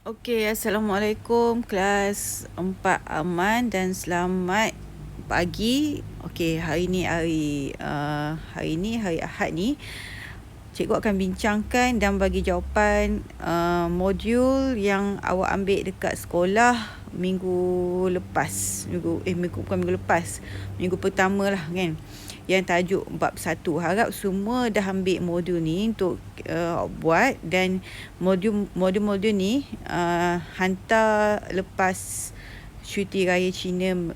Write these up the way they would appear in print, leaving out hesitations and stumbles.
Okey, Assalamualaikum kelas 4 Aman dan selamat pagi. Okey, hari ni hari Ahad ni cikgu akan bincangkan dan bagi jawapan modul yang awak ambil dekat sekolah minggu lepas. Minggu pertama lah kan. Yang tajuk bab 1. Harap semua dah ambil modul ni untuk buat, dan modul ni hantar lepas cuti raya Cina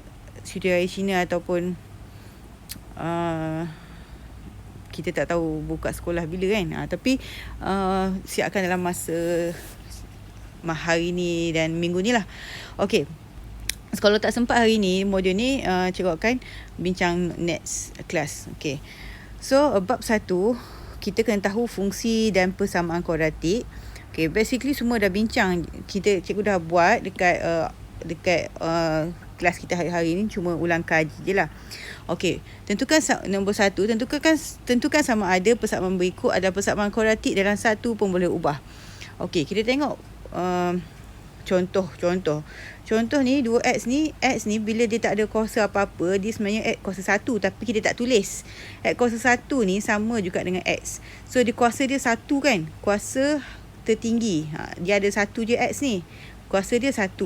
ataupun kita tak tahu buka sekolah bila kan. Tapi siapkan dalam masa hari ni dan minggu ni lah. Okey. Kalau tak sempat hari ni, modul ni cikgu akan bincang next class. Okey. So, bab 1, kita kena tahu fungsi dan persamaan kuadratik. Okey, basically semua dah bincang. Cikgu dah buat dekat kelas kita hari-hari ni, cuma ulang kaji je lah. Okey, tentukan nombor 1, tentukan sama ada persamaan berikut adalah persamaan kuadratik dalam satu pun boleh ubah. Okey, kita tengok Contoh ni 2x ni bila dia tak ada kuasa apa-apa, dia sebenarnya x kuasa 1, tapi kita tak tulis. X kuasa 1 ni sama juga dengan x. So dia kuasa dia 1 kan, kuasa tertinggi. Dia ada 1 je x ni. Kuasa dia 1.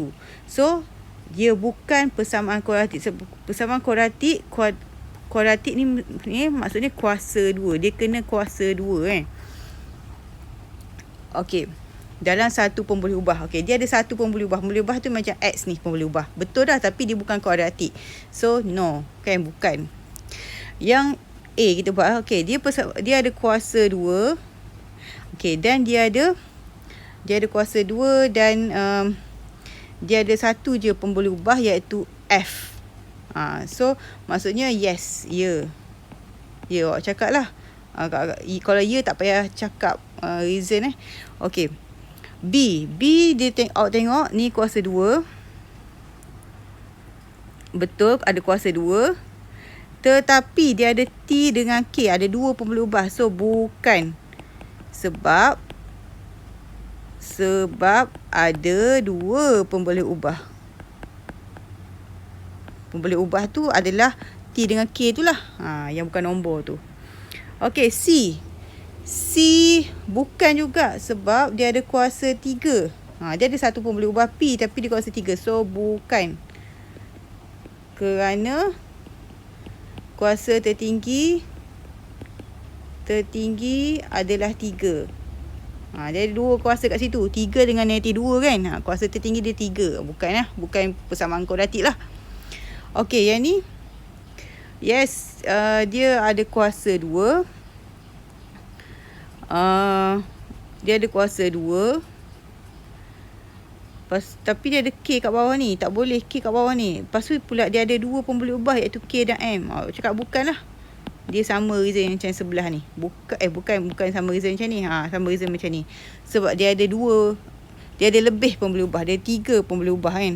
So dia bukan persamaan kuadratik. Persamaan kuadratik ni maksudnya kuasa 2. Dia kena kuasa 2 kan. Okey. Dalam 1 pun boleh ubah. Okey, dia ada 1 pun boleh ubah. Boleh ubah tu macam x ni pun boleh ubah. Betul dah, tapi dia bukan kuadratik. So no, kan, bukan. Yang A kita buat. Okey, dia ada kuasa 2. Okey, dan dia ada kuasa 2 dan dia ada 1 je pun boleh ubah, iaitu F. So maksudnya yes, ya. Ya, awak cakap lah. Kalau ya tak payah cakap reason Okey. B awak tengok ni kuasa 2. Betul, ada kuasa 2. Tetapi dia ada T dengan K, ada 2 pun boleh ubah. So bukan. Sebab ada 2 pun boleh ubah. Pun boleh ubah tu adalah T dengan K tu lah. Yang bukan nombor tu. Okey, C bukan juga, sebab dia ada kuasa 3. Dia ada 1 pun boleh ubah P, tapi dia kuasa 3. So bukan. Kerana kuasa tertinggi adalah 3. Dia ada 2 kuasa kat situ. 3 dengan negatif 2 kan. Kuasa tertinggi dia 3. Bukan persamaan kuadratik lah. Okey, yang ni. Yes, dia ada kuasa 2. Dia ada kuasa 2. Tapi dia ada K kat bawah ni. Tak boleh K kat bawah ni. Lepas tu pula dia ada 2 pun boleh ubah, iaitu K dan M. Cakap bukan lah. Dia sama reason macam sebelah ni. Bukan sama reason macam ni. Sama reason macam ni. Sebab dia ada 2. Dia ada lebih pun boleh ubah. Dia 3 pun boleh ubah kan.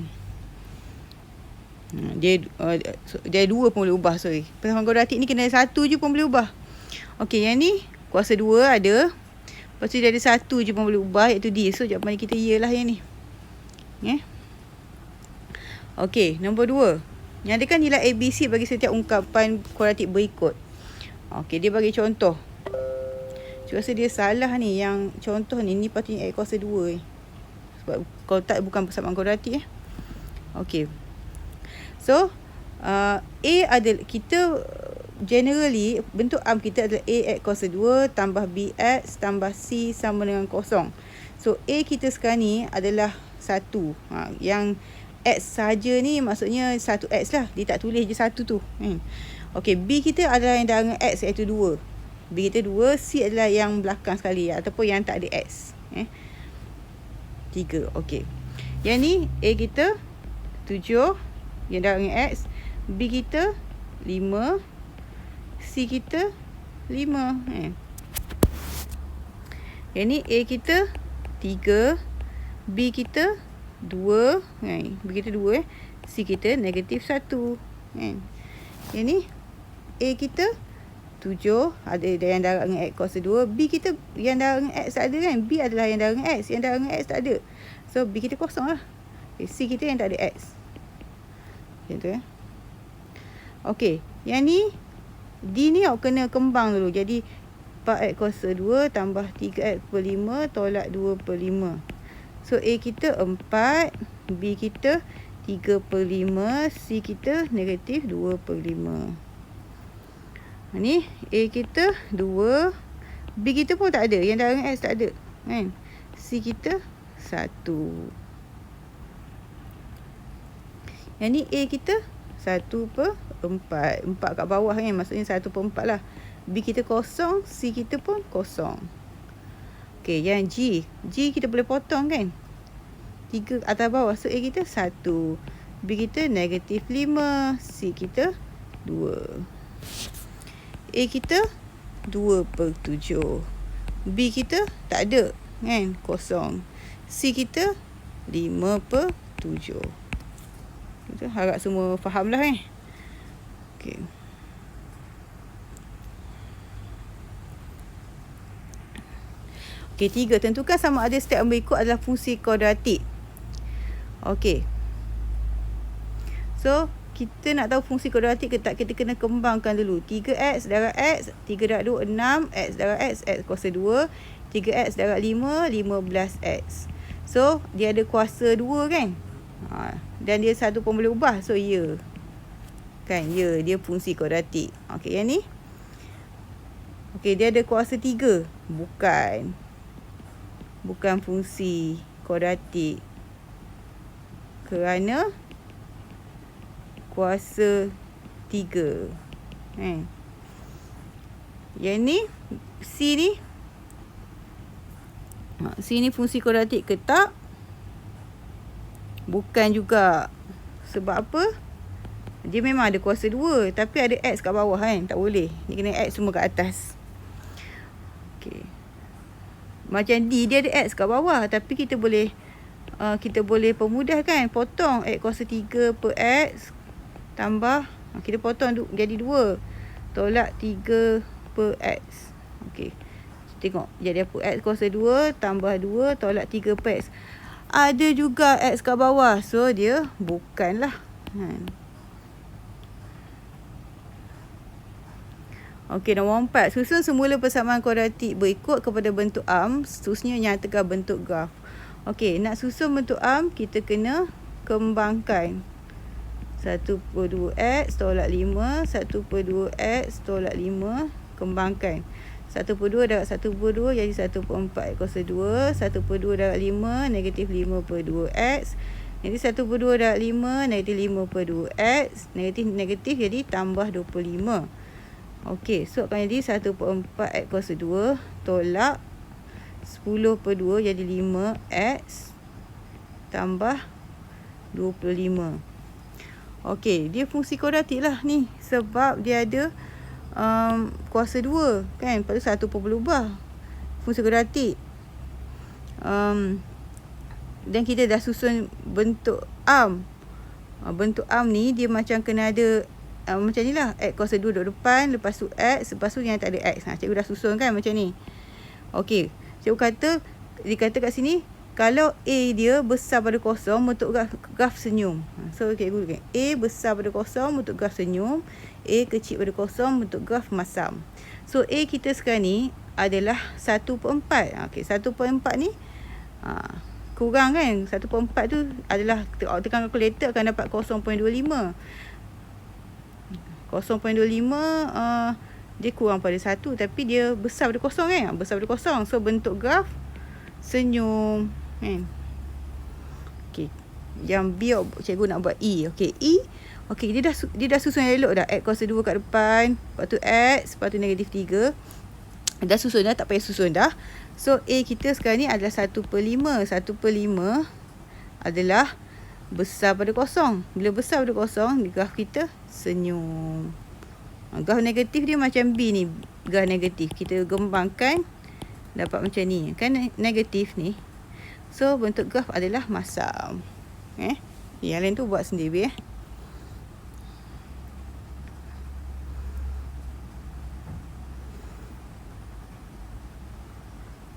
Dia 2 pun boleh ubah, sorry. Persamaan kuadratik ni kena 1 je pun boleh ubah. Okey, yang ni kuasa 2 ada. Lepas tu dia ada 1 je pun boleh ubah, iaitu D. So jawapan kita ya lah yang ni. Okey, nombor 2. Nyatakan nilai ABC bagi setiap ungkapan kuadratik berikut. Okey, dia bagi contoh. Saya rasa dia salah ni. Yang contoh ni patutnya X kuasa 2 ni. Sebab kalau tak, bukan persamaan kuadratik Okey. So A adalah, kita generally bentuk kita adalah A X kuasa 2 tambah B X tambah C sama dengan kosong. So A kita sekarang ni adalah 1. Yang X saja ni maksudnya 1X lah. Dia tak tulis je 1 tu. Okey, B kita adalah yang darab dengan X, iaitu 2. B kita 2, C adalah yang belakang sekali ataupun yang tak ada X. 3. Okey. Yang ni A kita 7 yang darab dengan X. B kita 5. C kita 5. Yang ni A kita 3. B kita 2. B kita 2. C kita negatif 1. Yang ni A kita 7. Ada yang darab dengan X kuasa 2. B kita yang darab dengan X tak ada kan. B adalah yang darab dengan X. Yang darab dengan X tak ada. So B kita kosong lah. Okay, C kita yang tak ada X. Macam tu Okay, yang ni D ni awak kena kembang dulu. Jadi 4X kuasa 2 tambah 3X per 5 tolak 2 per 5. So A kita 4, B kita 3 per 5, C kita negatif 2 per 5. Ni A kita 2, B kita pun tak ada. Yang darah X tak ada kan. C kita 1. Yang ni A kita 1 per 4. 4 kat bawah kan. Maksudnya 1 per 4 lah. B kita kosong, C kita pun kosong. Okay, yang G. G kita boleh potong kan. 3 atas bawah. So A kita 1. B kita negatif 5. C kita 2. A kita 2 per 7. B kita tak ada kan. Kosong. C kita 5 per 7. Itu harap semua faham lah kan. Okay. Okay, 3. Tentukan sama ada step yang berikut adalah fungsi kuadratik. Okay. So, kita nak tahu fungsi kuadratik ke tak, kita kena kembangkan dulu. 3X darab X, 3 darab 2, 6. X darab X, X kuasa 2. 3X darab 5, 15X. So, dia ada kuasa 2 kan. Dan dia 1 pun boleh ubah. So, ya. Kan, ya. Dia fungsi kuadratik. Okay, yang ni. Okay, dia ada kuasa 3. Bukan fungsi kuadratik. Kerana kuasa 3. Yang ni, C ni. C ni fungsi kuadratik ke tak? Bukan juga. Sebab apa? Dia memang ada kuasa 2. Tapi ada X kat bawah kan. Tak boleh. Dia kena X semua kat atas. Okay. Macam D, dia ada X kat bawah. Tapi kita boleh permudah kan. Potong X kuasa 3 per X. Tambah. Kita potong jadi 2. Tolak 3 per X. Okay. Tengok. Jadi apa? X kuasa 2 tambah 2 tolak 3 per X. Ada juga X kat bawah. So, dia bukanlah. Okey, nombor 4. Susun semula persamaan kuadratik berikut kepada bentuk arm. Seterusnya nyatakan bentuk graf. Okey, nak susun bentuk arm, kita kena kembangkan. 1 per 2X tolak 5. 1 per 2X tolak 5. Kembangkan. 1 per 2 darab 1 per 2 jadi 1 per 4 kuasa 2. 1 per 2 darab 5 negatif 5 per 2X. Jadi 1 per 2 darab 5 negatif 5 per 2X. Negatif jadi tambah 25. Okey, so akan jadi 1 per 4 X kuasa 2 tolak 10 per 2 jadi 5X tambah 25. Okey, dia fungsi kuadratik lah ni. Sebab dia ada kuasa 2 kan. Lepas tu 1 pun boleh ubah. Fungsi kuadratik. Dan kita dah susun bentuk arm. Bentuk arm ni dia macam kena ada macam ni lah. X kuasa 2 duduk depan. Lepas tu X. Lepas tu yang tak ada X. Cikgu dah susun kan macam ni. Okey. Cikgu kata. Dia kata kat sini. Kalau A dia besar pada kosong. Bentuk graf senyum. So cikgu kata. A besar pada kosong. Bentuk graf senyum. A kecil pada kosong. Bentuk graf masam. So A kita sekarang ni. Adalah 1 per 4. Okey. 1 per 4 ni. Kurang kan. 1 per 4 tu adalah. Tekan kalkulator akan dapat 0.25. 0.25 dia kurang pada 1 tapi dia besar pada kosong kan. Besar pada kosong. So bentuk graf senyum kan. Okey. Yang B cikgu nak buat E. Okey, E. Okey, dia dah susun elok dah. X kuasa 2 kat depan. Lepas tu X. Lepas tu negatif 3. Dah susun dah. Tak payah susun dah. So A kita sekarang ni adalah 1 per 5. 1 per 5 adalah besar pada kosong. Bila besar pada kosong, graf kita senyum. Graf negatif dia macam B ni. Graf negatif. Kita gembangkan. Dapat macam ni. Kan negatif ni. So, bentuk graf adalah masam. Yang lain tu buat sendiri.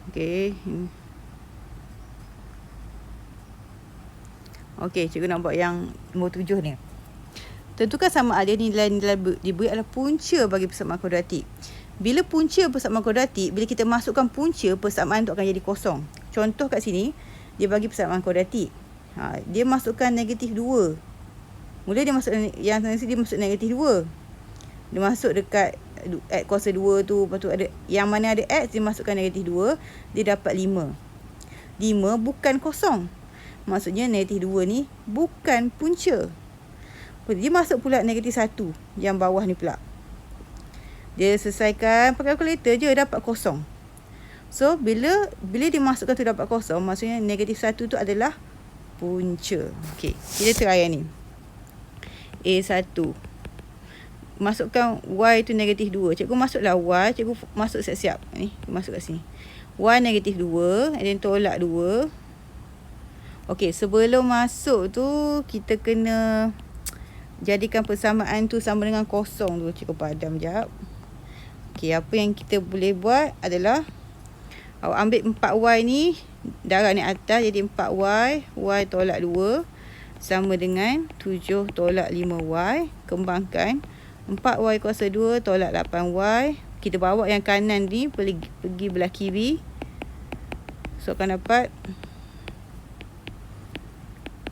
Okay. Okey, cikgu nak buat yang nombor 7 ni. Tentukan sama ada nilai-nilai diberi adalah punca bagi persamaan kuadratik. Bila punca persamaan kuadratik, bila kita masukkan punca, persamaan tu akan jadi kosong. Contoh kat sini, dia bagi persamaan kuadratik. Dia masukkan negatif 2. Mula dia masuk yang dia masuk negatif 2. Dia masuk dekat X kuasa 2 tu, lepas tu ada yang mana ada X, dia masukkan negatif 2, dia dapat 5. 5 bukan kosong. Maksudnya negatif 2 ni bukan punca. Dia masuk pula negatif 1 yang bawah ni pula. Dia selesaikan pakai kalkulator je, dapat kosong. So bila dia masukkan tu dapat kosong, maksudnya negatif 1 tu adalah punca. Okey, kita try yang ni. A1. Masukkan Y tu negatif 2. Cikgu masuklah Y, cikgu masuk siap-siap. Ni, masuk kat sini. Y negatif 2, and then tolak 2. Okey, sebelum masuk tu, kita kena jadikan persamaan tu sama dengan kosong dulu. Cikgu padam sekejap. Okey, apa yang kita boleh buat adalah awak ambil 4Y ni, darab ni atas jadi 4Y. Y tolak 2 sama dengan 7 tolak 5Y. Kembangkan 4Y kuasa 2 tolak 8Y. Kita bawa yang kanan ni pergi belah kiri. So akan dapat.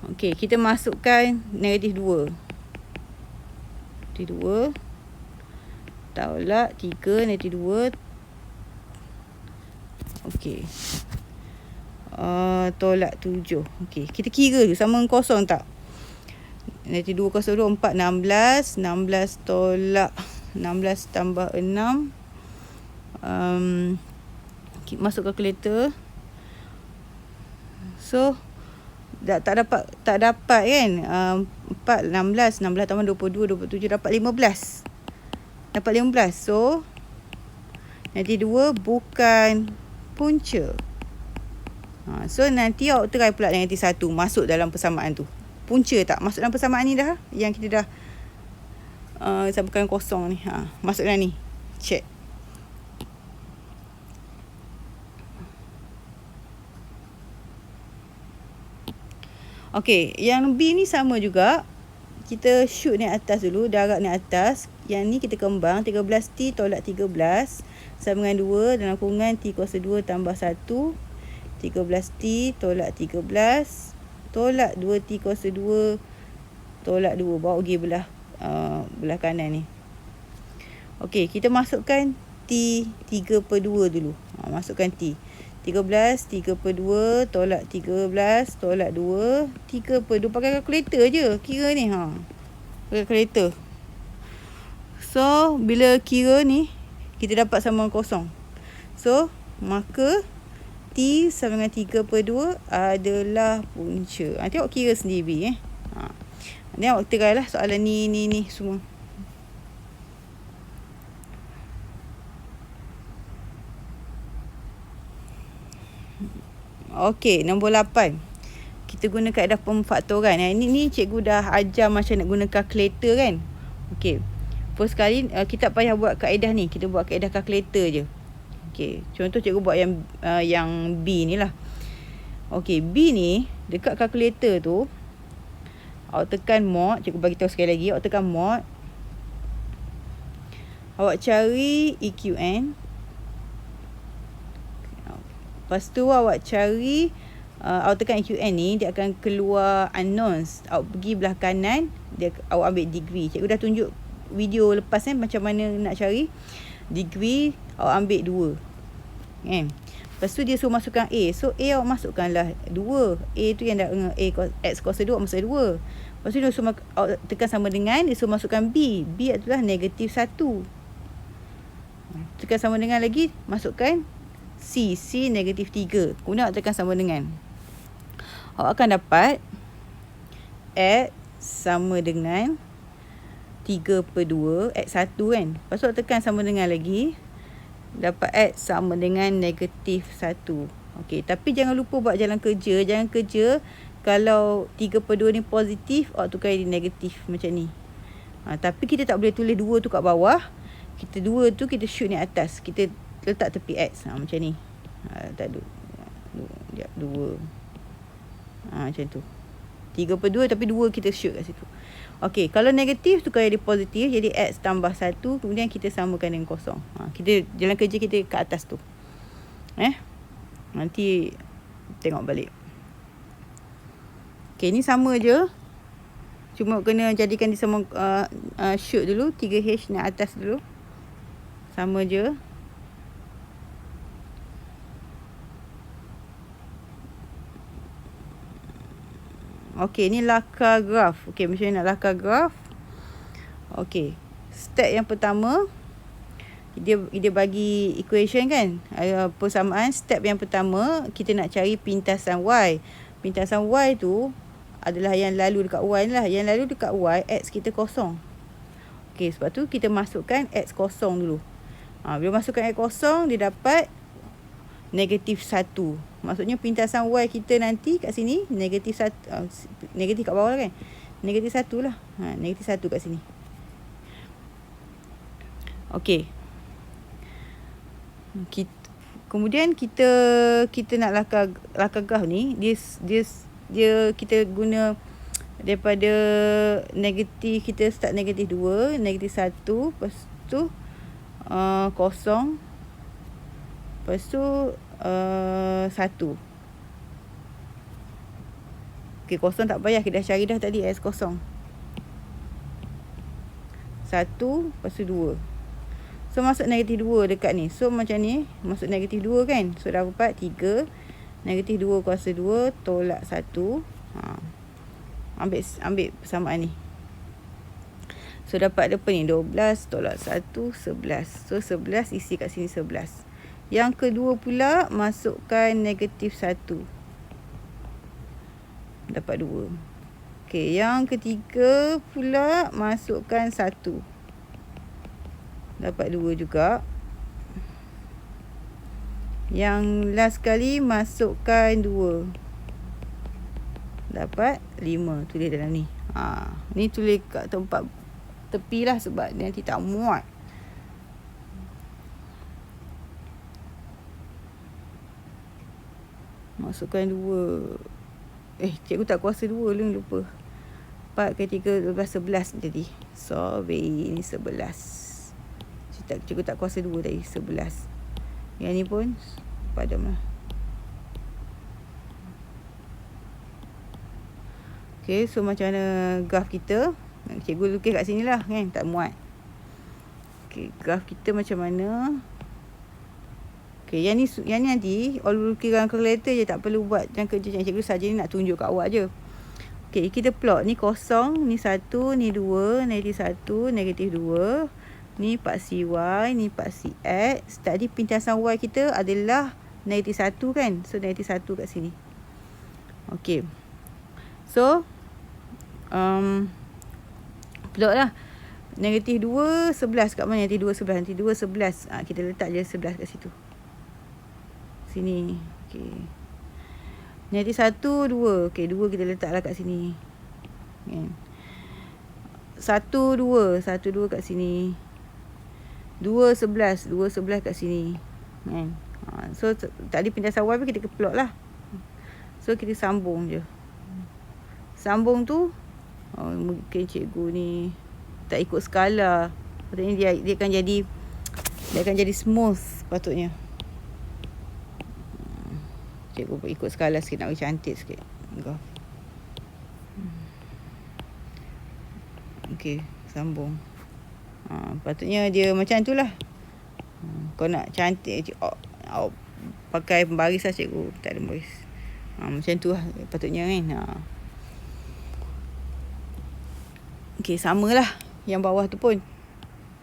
Okey, kita masukkan negatif 2. Negatif 2 tolak 3 negatif 2. Okey. Tolak 7. Okey, kita kira dulu sama dengan kosong tak? Negatif 2 kuasa 2, 4, 16. 16 tolak 16 tambah 6. Masuk kalkulator. So tak dapat kan? 4, 16 tambah 22, 27 dapat 15. Dapat 15. So negatif 2 bukan punca. So nanti awak try pula negatif 1 masuk dalam persamaan tu. Punca tak? Masuk dalam persamaan ni dah. Yang kita dah samakan kosong ni. Masuk dalam ni. Check. Okey, yang B ni sama juga. Kita shoot ni atas dulu, darab ni atas. Yang ni kita kembang, 13T tolak 13 sama dengan 2 dalam kurungan T kuasa 2 tambah 1. 13T tolak 13 tolak 2T kuasa 2 tolak 2. Bawa pergi belah kanan ni. Okey, kita masukkan T 3/2 dulu. Masukkan T. 13, 3/2 tolak 13 tolak 2. 3/2 pakai kalkulator je kira ni. Pakai kalkulator. So, bila kira ni, kita dapat sama dengan kosong. So, maka T sama dengan 3/2 adalah punca. Nanti awak kira sendiri. Nanti awak try lah soalan ni semua. Okey, nombor 8. Kita guna kaedah pemfaktoran. Ini cikgu dah ajar macam nak guna kalkulator kan. Okey. First kali kita tak payah buat kaedah ni. Kita buat kaedah kalkulator je. Okey, contoh cikgu buat yang B ni lah. Okey, B ni dekat kalkulator tu awak tekan mod. Cikgu bagi tahu sekali lagi. Awak tekan mod. Awak cari EQN. Lepas tu awak cari, awak tekan EQN ni, dia akan keluar unknowns. Awak pergi belah kanan, awak ambil degree. Cikgu dah tunjuk video lepas kan macam mana nak cari degree. Awak ambil 2 kan. Lepas tu dia suruh masukkan A. So A awak masukkanlah 2. A tu yang dah A X kuasa 2 awak masuk 2. Lepas tu dia suruh awak tekan sama dengan, dia suruh masukkan B. B adalah negatif 1. Tekan sama dengan lagi, masukkan C negatif 3. Kemudian awak tekan sama dengan. Awak akan dapat X sama dengan 3/2 X1 kan. Lepas tu awak tekan sama dengan lagi. Dapat X sama dengan negatif 1. Okey, tapi jangan lupa buat jalan kerja. Jangan kerja kalau 3/2 ni positif, awak tukar jadi negatif macam ni. Tapi kita tak boleh tulis 2 tu kat bawah. Kita 2 tu kita shoot ni atas. Kita letak tepi X. Macam ni. Tak ada. 2. Macam tu. 3/2 tapi 2 kita shoot kat situ. Okey, kalau negatif tukar jadi positif, jadi X tambah 1, kemudian kita samakan dengan kosong. Kita jalan kerja kita kat atas tu. Nanti tengok balik. Okey, ni sama je. Cuma kena jadikan dia sama shoot dulu, 3H naik atas dulu. Sama je. Okey, ni lakar graf. Okey, macam mana nak lakar graf? Okey, step yang pertama, dia bagi equation kan, persamaan. Step yang pertama, kita nak cari pintasan Y. Pintasan Y tu adalah yang lalu dekat Y lah. Yang lalu dekat Y, X kita kosong. Okey, sebab tu kita masukkan X kosong dulu. Bila masukkan X kosong, dia dapat negatif 1. Maksudnya pintasan Y kita nanti kat sini negatif 1. Negatif kat bawah lah kan. Negatif 1 lah. Negatif 1 kat sini. Okey. Kemudian kita nak lakar graf ni, dia kita guna daripada negatif, kita start negatif 2, negatif 1, lepas tu kosong, lepas tu 1. Okey, kosong tak payah, kita dah cari dah tadi X kosong. 1, lepas tu 2. So masuk negatif 2 dekat ni. So macam ni, masuk negatif 2 kan. So dapat 3. Negatif 2 kuasa 2 tolak 1. Ambil persamaan ni. So dapat apa ni? 12 tolak 1, 11. So 11 isi kat sini 11. Yang kedua pula, masukkan negatif 1. Dapat 2. Okey, yang ketiga pula, masukkan 1. Dapat 2 juga. Yang last kali, masukkan 2. Dapat 5. Tulis dalam ni. Ni tulis kat tempat tepi lah sebab nanti tak muat. Masukkan 2. Cikgu tak kuasa 2 lah, lupa. 4 kali 3, 12, 11 jadi. Sorry, ni 11. Cikgu tak kuasa 2 tadi, 11. Yang ni pun padam lah. Okay, so macam mana graf kita? Cikgu lukis kat sini lah kan, tak muat. Okay, graf kita macam mana? Okay, yang ni nanti all lukiran kalkulator je, tak perlu buat yang kerja yang cikgu saja ni nak tunjuk kat awak je. Okay, kita plot. Ni kosong, ni 1, ni 2, negatif 1, negatif 2. Ni paksi Y, ni paksi X. Tadi pintasan Y kita adalah negatif 1 kan. So negatif 1 kat sini. Okay. So plot lah. Negatif 2, 11 kat mana? Negatif 2, 11. Nanti 2, 11. Kita letak je 11 kat situ. Sini. Okay. Negatif 1, 2. Okay, 2 kita letaklah kat sini. Okay. 1, 2. 1, 2 kat sini. 2, 11. 2, 11 kat sini. Kan? So, tadi pintasan Y pun kita plot lah. So, kita sambung je. Sambung tu, mungkin cikgu ni tak ikut skala. Patutnya dia akan jadi smooth patutnya. Cikgu ikut skala sikit, nak bagi cantik sikit. Okey, sambung. Patutnya dia macam tu lah. Kau nak cantik, pakai pembaris lah cikgu. Tak ada pembaris. Macam tu lah patutnya kan. Okey, samalah yang bawah tu pun.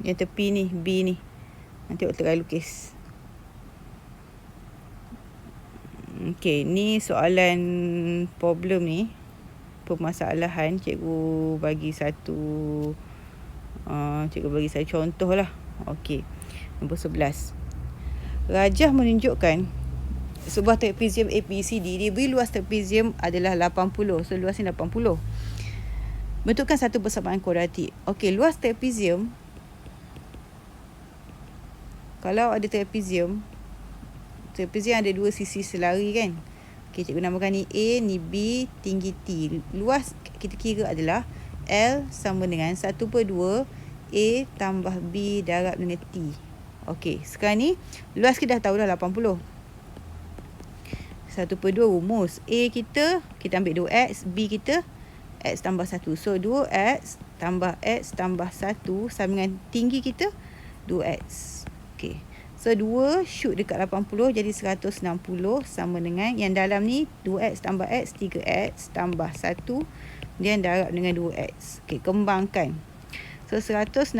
Yang tepi ni, B ni. Nanti waktu tengah lukis. Okey, ni soalan problem ni. Permasalahan cikgu bagi satu contoh lah. Okey, nombor 11. Rajah menunjukkan sebuah trapezium ABCD diberi luas trapezium adalah 80. So luas ni 80. Bentukkan satu persamaan kuadratik. Okey, luas trapezium, kalau ada trapezium ada dua sisi selari kan. Okay, cikgu namakan ni A, ni B, tinggi T. Luas kita kira adalah L sama dengan 1/2 A tambah B darab dengan T. Okay, sekarang ni luas kita dah tahu dah 80. 1/2 rumus. A kita ambil 2X, B kita X tambah 1. So 2X tambah X tambah 1 sama dengan tinggi kita 2X. Okay. So 2 shoot dekat 80 jadi 160 sama dengan yang dalam ni 2X tambah X 3X tambah 1 dia darab dengan 2X. Okay, kembangkan. So 160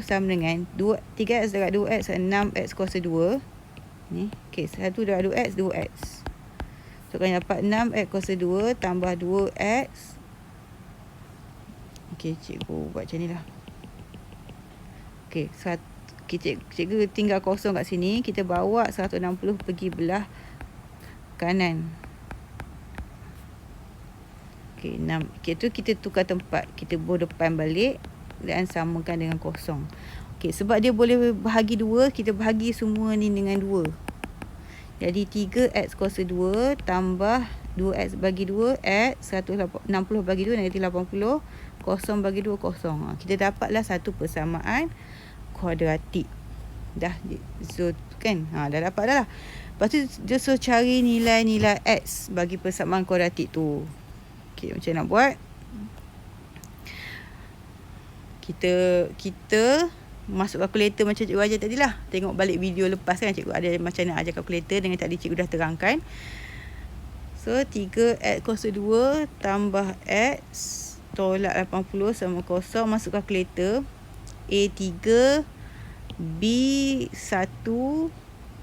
sama dengan 3X darab 2X 6X kuasa 2. Ni. Okay, 1 darab 2X 2X. So kalian dapat 6X kuasa 2 tambah 2X. Okay, cikgu buat macam ni lah. Okay, cikgu tinggal kosong kat sini. Kita bawa 160 pergi belah kanan. Okay, 6. Okay, tu kita tukar tempat. Kita bawa depan balik dan samakan dengan kosong. Okay, sebab dia boleh bahagi 2, kita bahagi semua ni dengan 2. Jadi 3X kuasa 2 tambah 2X bagi 2 X 160 bagi 2 negatif 80. Kosong bagi 2 kosong. Kita dapatlah satu persamaan kuadratik. Dah so kan. Dah dapat dah lah. Lepas tu dia suruh cari nilai-nilai X bagi persamaan kuadratik tu. Okey, macam nak buat? Kita masuk kalkulator macam cikgu ajar tadi lah. Tengok balik video lepas kan cikgu ada macam mana ajar kalkulator dengan tadi cikgu dah terangkan. So 3X kuasa 2 tambah X tolak 80 sama kosong, masuk kalkulator. A3 B1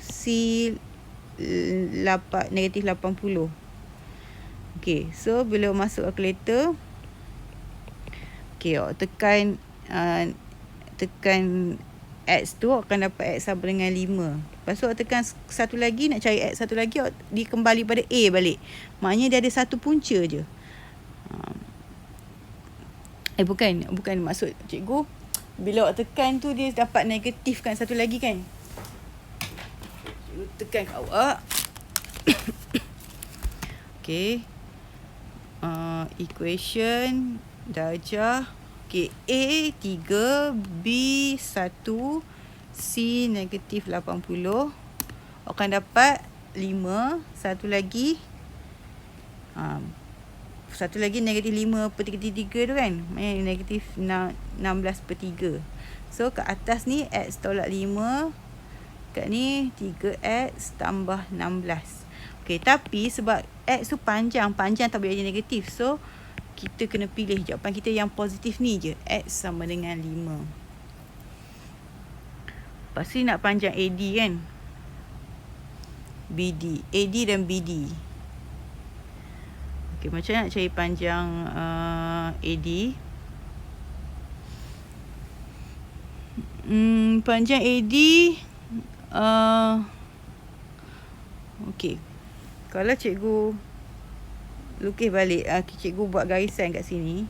C negatif 80. Okay, so bila masuk kalkulator, okay, tekan X tu akan dapat X sama dengan 5. Lepas tu tekan satu lagi, nak cari X satu lagi, dia kembali pada A balik. Maknanya dia ada satu punca je. Bukan maksud cikgu. Bila awak tekan tu dia dapat negatifkan satu lagi kan. Cikgu tekan kat awak. Okay. Equation darjah. Okay, A 3, B 1, C negatif 80. Akan dapat 5. Satu lagi negatif 5/3 tu kan. Negatif 16/3. So kat atas ni X tolak 5. Kat ni 3X tambah 16. Okay, tapi sebab X tu panjang tak boleh jadi negatif. So kita kena pilih jawapan kita yang positif ni je. X sama dengan 5. Lepas ni nak panjang AD kan. BD. AD dan BD. Okay, macam nak cari panjang AD. Panjang AD. Okay. Kalau cikgu lukis balik, cikgu buat garisan kat sini.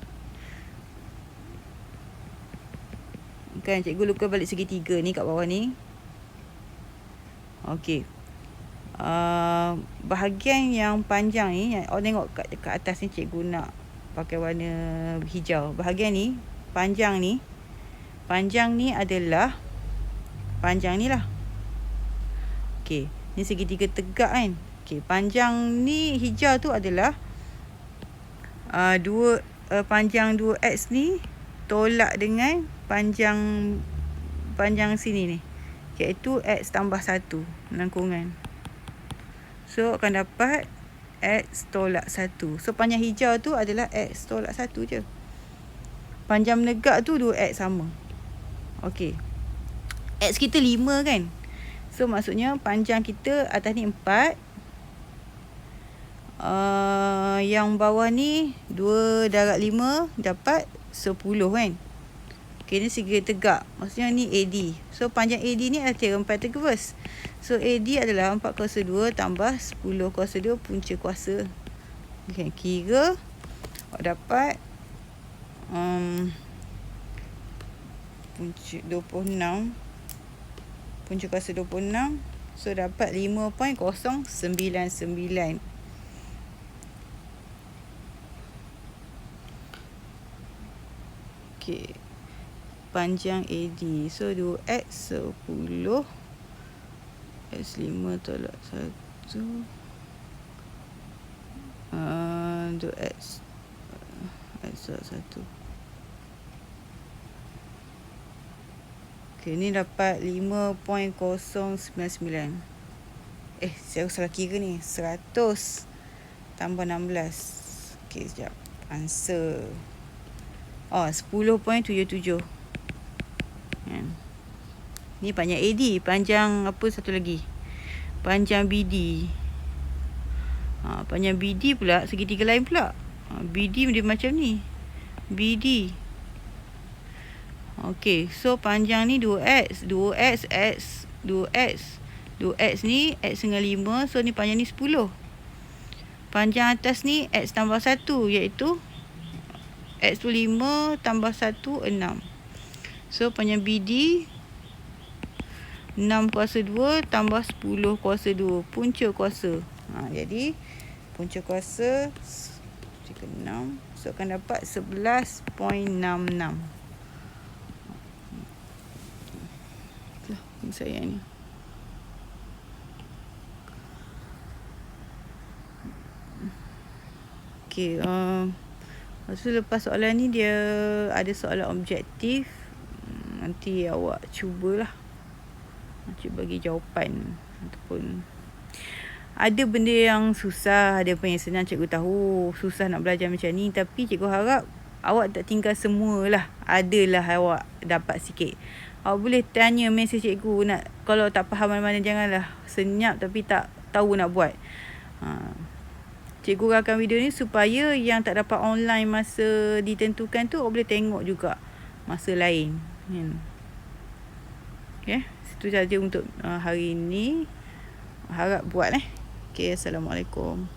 Kan cikgu lukis balik segitiga ni kat bawah ni. Okey. Bahagian yang panjang ni, awak tengok kat atas ni cikgu nak pakai warna hijau. Bahagian ni, panjang ni adalah panjang ni lah. Okey, ni segitiga tegak kan. Okey, panjang ni hijau tu adalah panjang 2X ni tolak dengan panjang sini ni, iaitu X tambah 1 langkungan. So akan dapat X tolak 1. So panjang hijau tu adalah X tolak 1 je. Panjang menegak tu 2X sama. Okey, X kita 5 kan. So maksudnya panjang kita atas ni 4. Yang bawah ni 2 darab 5 dapat 10 kan. Okay, ni segi tegak. Maksudnya ni AD. So panjang AD ni adalah teorem Pythagoras. So AD adalah 4 kuasa 2 tambah 10 kuasa 2 punca kuasa. Okay, kira awak dapat punca 26. Punca kuasa 26. So dapat 5.099. Okey. Panjang AD. So 2x 10. X5 tolak 1. 2x. X tolak 1. Okey, ni dapat 5.099. Saya salah kira ni. 100 tambah 16. Okey, sekejap. Answer. 10.77. Ni panjang AD. Panjang apa satu lagi? Panjang BD. Panjang BD pula segitiga lain pula. BD dia macam ni. BD. Okey, so panjang ni 2x. 2x, x, 2x. 2x ni x dengan 5. So ni panjang ni 10. Panjang atas ni x tambah 1 iaitu x tu 5 tambah 1 6. So panjang BD 6 kuasa 2 tambah 10 kuasa 2. Punca kuasa. Jadi punca kuasa 6. So akan dapat 11.66. Saya ni. Okey, lepas soalan ni dia ada soalan objektif. Nanti awak cubalah. Cuba bagi jawapan ataupun ada benda yang susah, ada apa yang senang. Cikgu tahu susah nak belajar macam ni, tapi cikgu harap awak tak tinggal semualah. Adalah awak dapat sikit. Awak boleh tanya mesej cikgu nak, kalau tak faham mana-mana janganlah senyap tapi tak tahu nak buat. Cikgu rakan video ni supaya yang tak dapat online masa ditentukan tu, awak boleh tengok juga masa lain. Okay, itu saja untuk hari ini. Harap buat. Okay, Assalamualaikum.